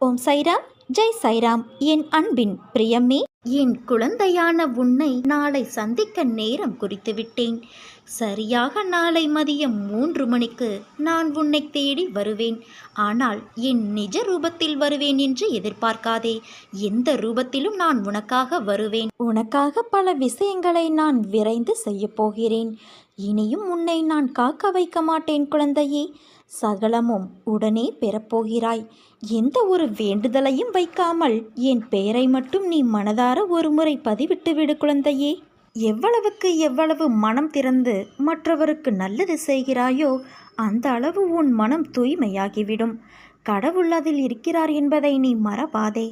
ஓம் சைராம், ஜெய் சைராம். என் அன்பின் பிரியமே, என் குழந்தையான உன்னை நாளை சந்திக்க நேரம் குறித்து விட்டேன். சரியாக நாளை மதியம் 3 மணிக்கு நான் உன்னை தேடி வருவேன். ஆனால் என் நிஜ ரூபத்தில் வருவேன் என்று எதிர்பார்க்காதே. எந்த ரூபத்திலும் நான் உனக்காக வருவேன். உனக்காக பல விஷயங்களை நான் விரைந்து செய்யப் போகிறேன். இனியும் உன்னை நான் காக்க வைக்க மாட்டேன் குழந்தையே. சகலமும் உடனே பெறப்போகிறாய். எந்த ஒரு வேண்டுதலையும் வைக்காமல் என் பெயரை மட்டும் நீ மனதார ஒரு முறை பதிவிட்டு விடு குழந்தையே. எவ்வளவுக்கு எவ்வளவு மனம் திறந்து மற்றவருக்கு நல்லது செய்கிறாயோ அந்த அளவு உன் மனம் தூய்மையாகிவிடும். கடவுள் அதில் இருக்கிறார் என்பதை நீ மறவாதே.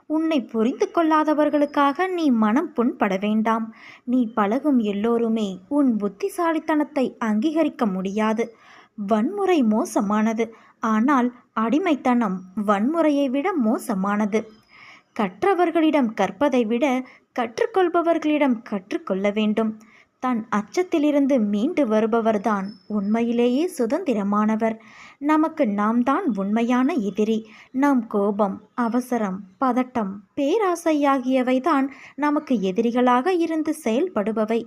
உன்னை புரிந்து கொள்ளாதவர்களுக்காக நீ மனம் புண்பட வேண்டாம். நீ பழகும் எல்லோருமே உன் புத்திசாலித்தனத்தை அங்கீகரிக்க முடியாது. வன்முறை மோசமானது, ஆனால் அடிமைத்தனம் வன்முறையை விட மோசமானது. கற்றவர்களிடம் கற்பதை விட கற்றுக்கொள்பவர்களிடம் கற்றுக்கொள்ள வேண்டும். தன் அச்சத்திலிருந்து மீண்டு வருபவர்தான் உண்மையிலேயே சுதந்திரமானவர். நமக்கு நாம் தான் உண்மையான எதிரி. நம் கோபம், அவசரம், பதட்டம், பேராசை ஆகியவைதான் நமக்கு எதிரிகளாக இருந்து செயல்படுபவை.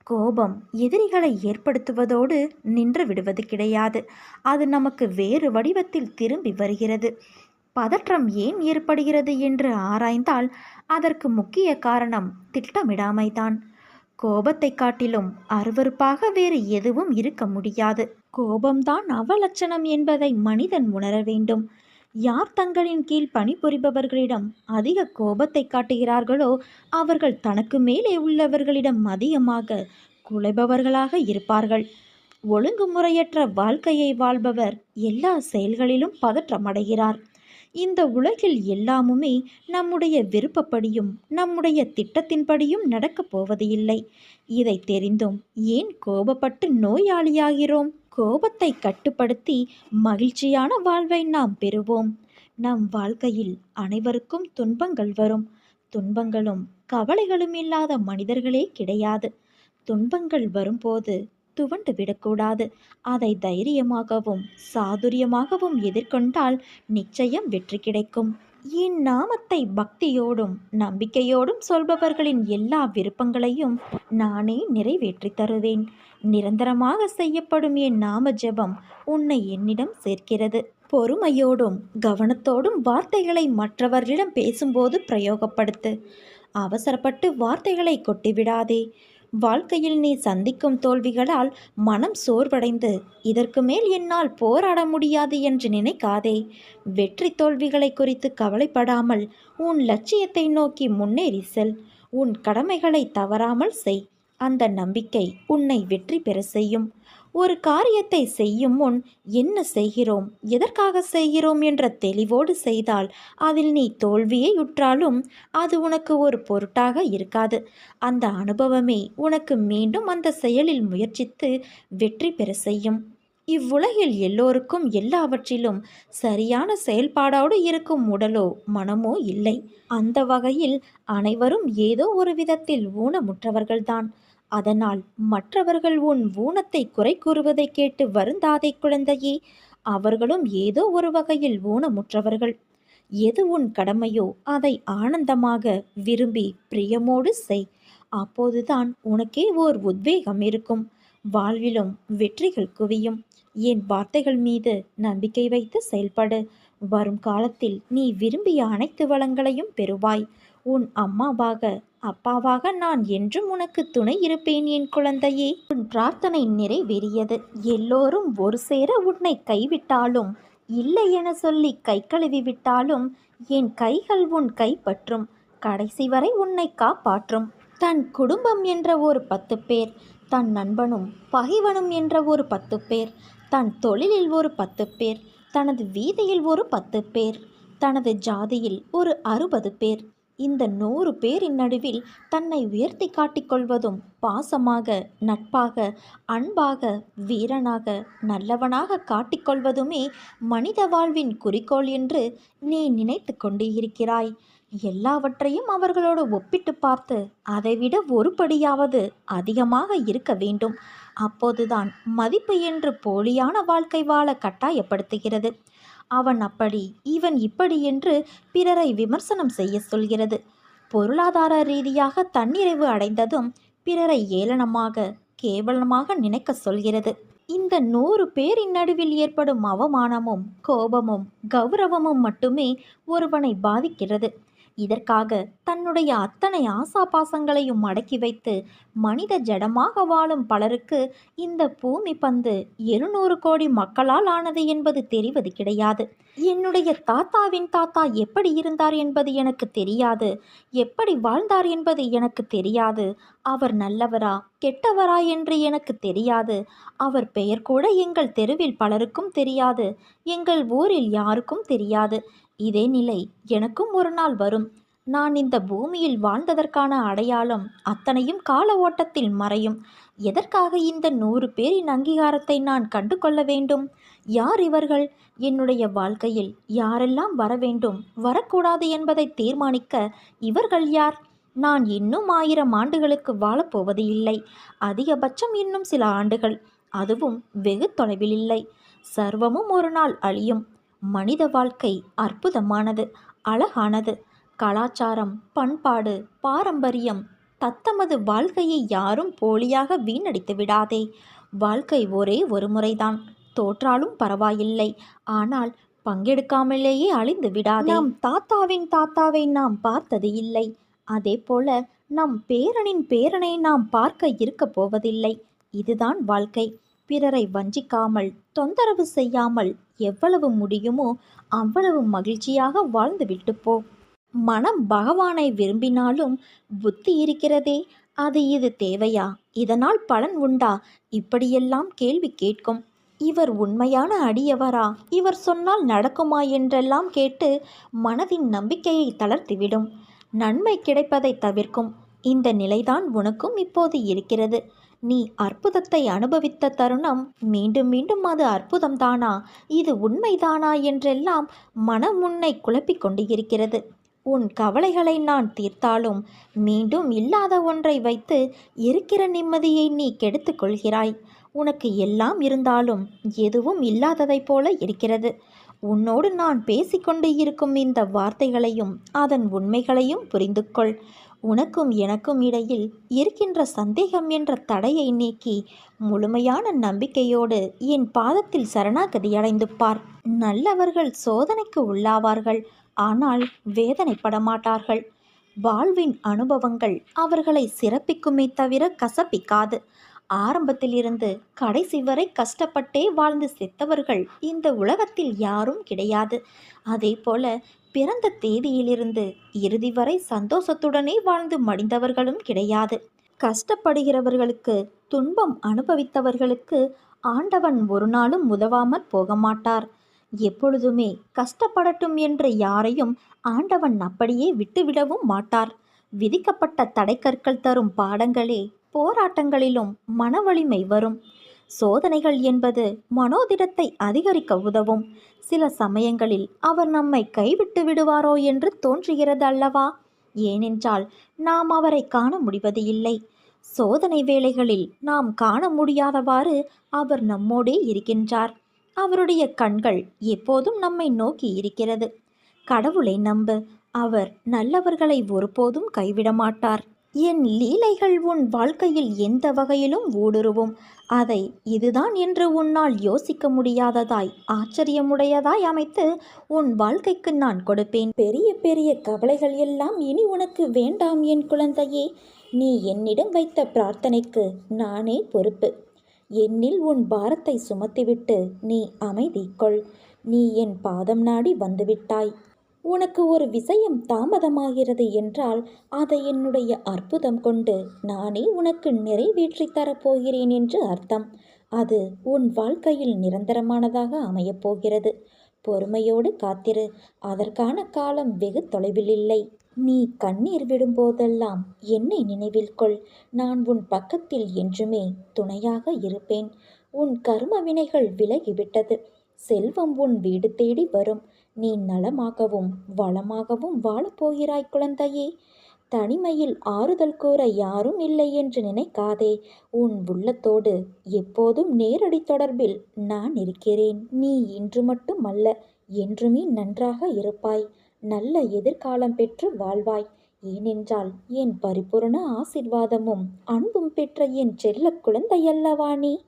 கோபம் எதிரிகளை ஏற்படுத்துவதோடு நின்று விடுவது கிடையாது. அது நமக்கு வேறு வடிவத்தில் திரும்பி வருகிறது. பதற்றம் ஏன் ஏற்படுகிறது என்று ஆராய்ந்தால் அதற்கு முக்கிய காரணம் திட்டமிடாமைதான். கோபத்தை காட்டிலும் அருவருப்பாக வேறு எதுவும் இருக்க முடியாது. கோபம்தான் அவலட்சணம் என்பதை மனிதன் உணர வேண்டும். யார் தங்களின் கீழ் பணிபுரிபவர்களிடம் அதிக கோபத்தை காட்டுகிறார்களோ அவர்கள் தனக்கு மேலே உள்ளவர்களிடம் அதிகமாக குலைபவர்களாக இருப்பார்கள். ஒழுங்குமுறையற்ற வாழ்க்கையை வாழ்பவர் எல்லா செயல்களிலும் பதற்றமடைகிறார். இந்த உலகில் எல்லாமுமே நம்முடைய விருப்பப்படியும் நம்முடைய திட்டத்தின்படியும் நடக்கப் போவது இல்லை. இதை தெரிந்தும் ஏன் கோபப்பட்டு நோயாளியாகிறோம்? கோபத்தை கட்டுப்படுத்தி மகிழ்ச்சியான வாழ்வை நாம் பெறுவோம். நம் வாழ்க்கையில் அனைவருக்கும் துன்பங்கள் வரும். துன்பங்களும் கவலைகளும் இல்லாத மனிதர்களே கிடையாது. துன்பங்கள் வரும்போது துவண்டு விடக்கூடாது. அதை தைரியமாகவும் சாதுரியமாகவும் எதிர்கொண்டால் நிச்சயம் வெற்றி கிடைக்கும். என் நாமத்தை பக்தியோடும் நம்பிக்கையோடும் சொல்பவர்களின் எல்லா விருப்பங்களையும் நானே நிறைவேற்றி தருவேன். நிரந்தரமாக செய்யப்படும் என் நாம ஜெபம் உன்னை என்னிடம் சேர்க்கிறது. பொறுமையோடும் கவனத்தோடும் வார்த்தைகளை மற்றவர்களிடம் பேசும்போது பிரயோகப்படுத்து. அவசரப்பட்டு வார்த்தைகளை கொட்டிவிடாதே. வாழ்க்கையில் நீ சந்திக்கும் தோல்விகளால் மனம் சோர்வடைந்து இதற்கு மேல் என்னால் போராட முடியாது என்று நினைக்காதே. வெற்றி தோல்விகளை குறித்து கவலைப்படாமல் உன் லட்சியத்தை நோக்கி முன்னேறி செல். உன் கடமைகளை தவறாமல் செய். அந்த நம்பிக்கை உன்னை வெற்றி பெற செய்யும். ஒரு காரியத்தை செய்யும் முன் என்ன செய்கிறோம், எதற்காக செய்கிறோம் என்ற தெளிவோடு செய்தால் அதில் நீ தோல்வியை உற்றாலும் அது உனக்கு ஒரு பொருட்டாக இருக்காது. அந்த அனுபவமே உனக்கு மீண்டும் அந்த செயலில் முயற்சித்து வெற்றி பெற செய்யும். இவ்வுலகில் எல்லோருக்கும் எல்லாவற்றிலும் சரியான செயல்பாடோடு இருக்கும் உடலோ மனமோ இல்லை. அந்த வகையில் அனைவரும் ஏதோ ஒரு விதத்தில் ஊனமுற்றவர்கள்தான். அதனால் மற்றவர்கள் உன் ஊனத்தை குறை கூறுவதை கேட்டு வருந்தாதே குழந்தையே. அவர்களும் ஏதோ ஒரு வகையில் ஊனமுற்றவர்கள். எது உன் கடமையோ அதை ஆனந்தமாக விரும்பி பிரியமோடு செய். அப்போதுதான் உனக்கே ஓர் உத்வேகம் இருக்கும். வாழ்விலும் வெற்றிகள் குவியும். என் வார்த்தைகள் மீது நம்பிக்கை வைத்து செயல்படு. வரும் காலத்தில் நீ விரும்பிய அனைத்து வளங்களையும் பெறுவாய். உன் அம்மாவாக அப்பாவாக நான் என்றும் உனக்கு துணை இருப்பேன் என் குழந்தையே. உன் பிரார்த்தனை நிறைவேறியது. எல்லோரும் ஒரு சேர உன்னை கைவிட்டாலும் இல்லை என சொல்லி கை கழுவி விட்டாலும் என் கைகள் உன் கைப்பற்றும். கடைசி வரை உன்னை காப்பாற்றும். தன் குடும்பம் என்ற ஒரு 10 பேர், தன் நண்பனும் பகைவனும் என்ற ஒரு 10 பேர், தன் தொழிலில் ஒரு 10 பேர், தனது வீதியில் ஒரு 10 பேர், தனது ஜாதியில் ஒரு 60 பேர், இந்த 100 பேரின் நடுவில் தன்னை உயர்த்தி காட்டிக்கொள்வதும் பாசமாக, நட்பாக, அன்பாக, வீரனாக, நல்லவனாக காட்டிக்கொள்வதுமே மனித வாழ்வின் குறிக்கோள் என்று நீ நினைத்து கொண்டு இருக்கிறாய். எல்லாவற்றையும் அவர்களோடு ஒப்பிட்டு பார்த்து அதைவிட ஒரு படியாவது அதிகமாக இருக்க வேண்டும். அப்போதுதான் மதிப்பு என்று போலியான வாழ்க்கை வாழ கட்டாயப்படுத்துகிறது. அவன் அப்படி இவன் இப்படி என்று பிறரை விமர்சனம் செய்ய சொல்கிறது. பொருளாதார ரீதியாக தன்னிறைவு அடைந்ததும் பிறரை ஏளனமாக கேவலமாக நினைக்க சொல்கிறது. இந்த 100 பேரின் நடுவில் ஏற்படும் அவமானமும் கோபமும் கௌரவமும் மட்டுமே ஒருவனை பாதிக்கிறது. இதற்காக தன்னுடைய அத்தனை ஆசாபாசங்களையும் அடக்கி வைத்து மனித ஜடமாக வாழும் பலருக்கு இந்த பூமி பந்து 700 கோடி மக்களால் ஆனது என்பது தெரிவது கிடையாது. என்னுடைய தாத்தாவின் தாத்தா எப்படி இருந்தார் என்பது எனக்கு தெரியாது, எப்படி வாழ்ந்தார் என்பது எனக்கு தெரியாது, அவர் நல்லவரா கெட்டவரா என்று எனக்கு தெரியாது, அவர் பெயர் கூட எங்கள் தெருவில் பலருக்கும் தெரியாது, எங்கள் ஊரில் யாருக்கும் தெரியாது. இதே நிலை எனக்கும் ஒரு நாள் வரும். நான் இந்த பூமியில் வாழ்ந்ததற்கான அடையாளம் அத்தனையும் கால ஓட்டத்தில் மறையும். எதற்காக இந்த 100 பேரின் அங்கீகாரத்தை நான் கண்டு கொள்ள வேண்டும்? யார் இவர்கள்? என்னுடைய வாழ்க்கையில் யாரெல்லாம் வர வேண்டும் வரக்கூடாது என்பதை தீர்மானிக்க இவர்கள் யார்? நான் இன்னும் 1000 ஆண்டுகளுக்கு வாழப்போவது இல்லை. அதிகபட்சம் இன்னும் சில ஆண்டுகள், அதுவும் வெகு தொலைவில் இல்லை. சர்வமும் ஒரு நாள் அழியும். மனித வாழ்க்கை அற்புதமானது, அழகானது. கலாச்சாரம், பண்பாடு, பாரம்பரியம், தத்தமது வாழ்க்கையை யாரும் போலியாக வீணடித்து விடாதே. வாழ்க்கை ஒரே ஒரு முறைதான். தோற்றாலும் பரவாயில்லை, ஆனால் பங்கெடுக்காமலேயே அழிந்து விடாதே. நம் தாத்தாவின் தாத்தாவை நாம் பார்த்தது இல்லை, அதே போல நம் பேரனின் பேரனை நாம் பார்க்க இருக்கப் போவதில்லை. இதுதான் வாழ்க்கை. பிறரை வஞ்சிக்காமல் தொந்தரவு செய்யாமல் எவ்வளவு முடியுமோ அவ்வளவு மகிழ்ச்சியாக வாழ்ந்துவிட்டு போ. மனம் பகவானை விரும்பினாலும் புத்தி இருக்கிறதே, அது இது தேவையா, இதனால் பலன் உண்டா, இப்படியெல்லாம் கேள்வி கேட்கும். இவர் உண்மையான அடியவரா, இவர் சொன்னால் நடக்குமா என்றெல்லாம் கேட்டு மனதின் நம்பிக்கையை தளர்த்திவிடும். நன்மை கிடைப்பதை தவிர்க்கும். இந்த நிலைதான் உனக்கும் இப்போது இருக்கிறது. நீ அற்புதத்தை அனுபவித்த தருணம் மீண்டும் மீண்டும் அது அற்புதம்தானா, இது உண்மைதானா என்றெல்லாம் மனம் உன்னை குழப்பிக் கொண்டு இருக்கிறது. உன் கவலைகளை நான் தீர்த்தாலும் மீண்டும் இல்லாத ஒன்றை வைத்து இருக்கிற நிம்மதியை நீ கெடுத்து கொள்கிறாய். உனக்கு எல்லாம் இருந்தாலும் எதுவும் இல்லாததைப் போல இருக்கிறது. உன்னோடு நான் பேசிக்கொண்டு இருக்கும் இந்த வார்த்தைகளையும் அதன் உண்மைகளையும் புரிந்து கொள். உனக்கும் எனக்கும் இடையில் இருக்கின்ற சந்தேகம் என்ற தடையை நீக்கி முழுமையான நம்பிக்கையோடு என் பாதத்தில் சரணாகதி அடைந்து பார். நல்லவர்கள் சோதனைக்கு உள்ளாவார்கள், ஆனால் வேதனைப்பட மாட்டார்கள். வாழ்வின் அனுபவங்கள் அவர்களை சிறப்பிக்குமே தவிர கசப்பிக்காது. ஆரம்பத்திலிருந்து கடைசி வரை கஷ்டப்பட்டே வாழ்ந்து செத்தவர்கள் இந்த உலகத்தில் யாரும் கிடையாது. அதே போல பிறந்த தேதியிலிருந்து இறுதி வரை சந்தோஷத்துடனே வாழ்ந்து மடிந்தவர்களும் கிடையாது. கஷ்டப்படுகிறவர்களுக்கு, துன்பம் அனுபவித்தவர்களுக்கு ஆண்டவன் ஒரு நாளும் உதவாமற் போக மாட்டார். எப்பொழுதுமே கஷ்டப்படட்டும் என்று யாரையும் ஆண்டவன் அப்படியே விட்டுவிடவும் மாட்டார். விதிக்கப்பட்ட தடைக்கற்கள் தரும் பாடங்களே போராட்டங்களிலும் மனவலிமை வரும். சோதனைகள் என்பது மனோதிடத்தை அதிகரிக்க உதவும். சில சமயங்களில் அவர் நம்மை கைவிட்டு விடுவாரோ என்று தோன்றுகிறது அல்லவா? ஏனென்றால் நாம் அவரை காண முடிவது இல்லை. சோதனை வேளைகளில் நாம் காண முடியாதவாறு அவர் நம்மோடே இருக்கின்றார். அவருடைய கண்கள் எப்போதும் நம்மை நோக்கி இருக்கிறது. கடவுளை நம்பு, அவர் நல்லவர்களை ஒருபோதும் கைவிட மாட்டார். என் லீலைகள் உன் வாழ்க்கையில் எந்த வகையிலும் ஊடுருவும். அதை இதுதான் என்று உன்னால் யோசிக்க முடியாததாய் ஆச்சரியமுடையதாய் அமைத்து உன் வாழ்க்கைக்கு நான் கொடுப்பேன். பெரிய பெரிய கவலைகள் எல்லாம் இனி உனக்கு வேண்டாம் என் குழந்தையே. நீ என்னிடம் வைத்த பிரார்த்தனைக்கு நானே பொறுப்பு. என்னில் உன் பாரத்தை சுமத்திவிட்டு நீ அமைதி கொள். நீ என் பாதம் நாடி வந்துவிட்டாய். உனக்கு ஒரு விஷயம் தாமதமாகிறது என்றால் அதை என்னுடைய அற்புதம் கொண்டு நானே உனக்கு நிறைவேற்றி தரப்போகிறேன் என்று அர்த்தம். அது உன் வாழ்க்கையில் நிரந்தரமானதாக அமையப்போகிறது. பொறுமையோடு காத்திரு. அதற்கான காலம் வெகு தொலைவில் இல்லை. நீ கண்ணீர் விடும்போதெல்லாம் என்னை நினைவில் கொள். நான் உன் பக்கத்தில் என்றுமே துணையாக இருப்பேன். உன் கர்ம வினைகள் விலகிவிட்டது. செல்வம் உன் வீடு தேடி வரும். நீ நலமாகவும் வளமாகவும் வாழப்போகிறாய் குழந்தையே. தனிமையில் ஆறுதல் கூற யாரும் இல்லை என்று நினைக்காதே. உன் உள்ளத்தோடு எப்போதும் நேரடி தொடர்பில் நான் இருக்கிறேன். நீ இன்று மட்டும் அல்ல, என்றுமே நன்றாக இருப்பாய். நல்ல எதிர்காலம் பெற்று வாழ்வாய். ஏனென்றால் என் பரிபூரண ஆசிர்வாதமும் அன்பும் பெற்ற என் செல்ல குழந்தையல்லவா நீ.